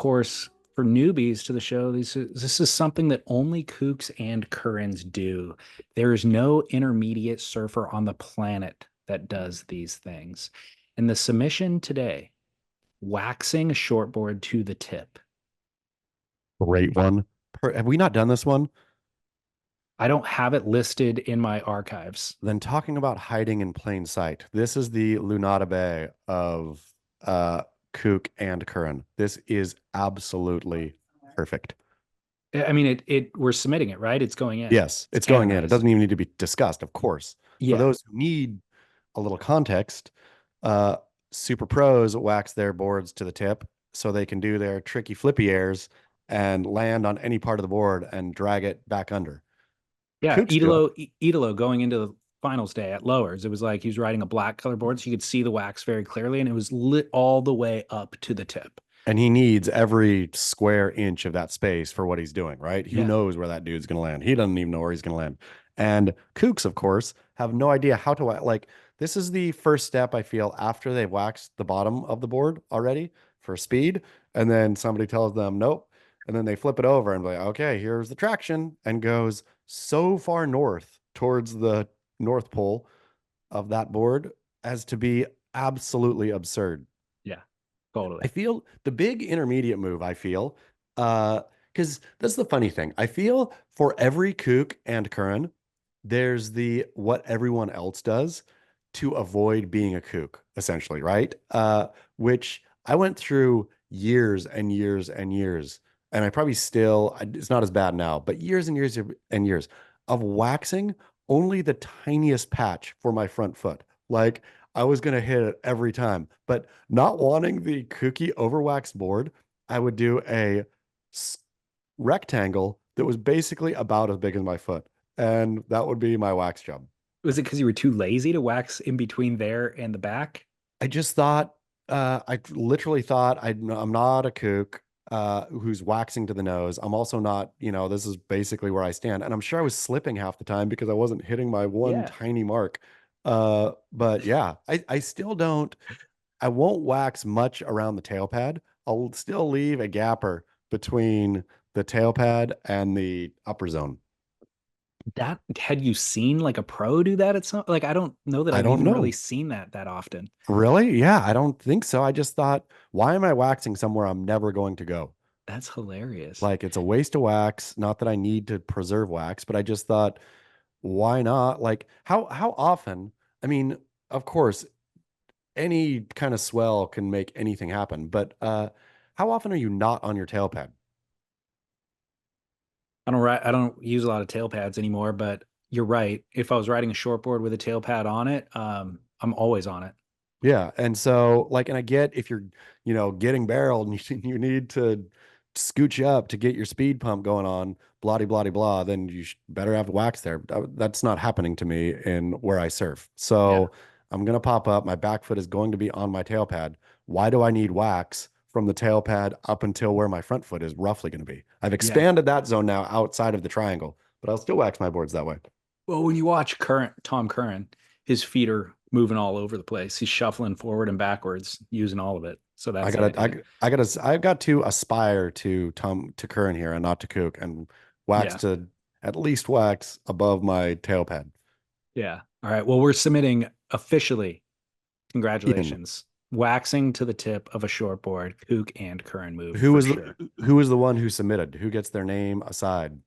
course, for newbies to the show, this is something that only Kooks and Currens do. There is no intermediate surfer on the planet that does these things. And the submission today, waxing a shortboard to the tip. Great one. Have we not done this one? I don't have it listed in my archives. Then talking about hiding in plain sight. This is the 𝗬cie of Kook and Curren. This is absolutely perfect. I mean, we're submitting it, right? It's going in. Yes, it's going in. It doesn't even need to be discussed, of course. For Yeah. those who need a little context, super pros wax their boards to the tip so they can do their tricky flippy airs and land on any part of the board and drag it back under. Yeah, Kooks do it. 𝗬𝗍 going into the finals day at lowers, it was like he was riding a black color board, so you could see the wax very clearly, and it was lit all the way up to the tip. And he needs every square inch of that space for what he's doing, right? He Yeah. knows where that dude's going to land. He doesn't even know where he's going to land. And Kooks, of course, have no idea how to like. This is the first step, I feel, after they've waxed the bottom of the board already for speed. And then somebody tells them, nope. And then they flip it over and be like, okay, here's the traction, and goes so far north towards the North Pole of that board as to be absolutely absurd. Yeah, totally. I feel the big intermediate move, because that's the funny thing. I feel for every Kook and Curren, there's the what everyone else does to avoid being a kook, essentially, right? Which I went through years and years and years, and I probably still, it's not as bad now, but years and years and years of waxing only the tiniest patch for my front foot. Like I was going to hit it every time, but not wanting the kooky overwaxed board, I would do a rectangle that was basically about as big as my foot. And that would be my wax job. Was it because you were too lazy to wax in between there and the back? I just thought, I literally thought I'm not a kook who's waxing to the nose. I'm also not, this is basically where I stand. And I'm sure I was slipping half the time because I wasn't hitting my one tiny mark. But yeah, I still don't, I won't wax much around the tail pad. I'll still leave a gapper between the tail pad and the upper zone. That had you seen like a pro do that at some, like I don't know that I I've don't even know. really seen that often. Really? Yeah, I don't think so. I just thought, why am I waxing somewhere I'm never going to go? That's hilarious. Like it's a waste of wax. Not that I need to preserve wax, but I just thought, why not? Like how often? I mean, of course, any kind of swell can make anything happen, but how often are you not on your tail pad? I don't use a lot of tail pads anymore, but you're right. If I was riding a shortboard with a tail pad on it, I'm always on it. Yeah. And so like, and I get if you're, getting barreled and you need to scooch you up to get your speed pump going on, blah, blah, blah, then you better have wax there. That's not happening to me in where I surf. So I'm going to pop up. My back foot is going to be on my tail pad. Why do I need wax from the tail pad up until where my front foot is roughly going to be? I've expanded that zone now outside of the triangle, but I'll still wax my boards that way. Well, when you watch Tom Curren, his feet are moving all over the place. He's shuffling forward and backwards, using all of it. So that's I've got to aspire to Curren here and not to Kook, and wax to at least wax above my tail pad. Yeah. All right. Well, we're submitting officially. Congratulations. Waxing to the tip of a shortboard, Kook and Curren move. Who was the one who submitted? Who gets their name aside?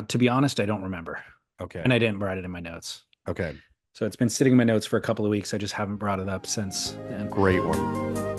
To be honest, I don't remember. Okay. And I didn't write it in my notes. Okay. So it's been sitting in my notes for a couple of weeks. I just haven't brought it up since then. Great one.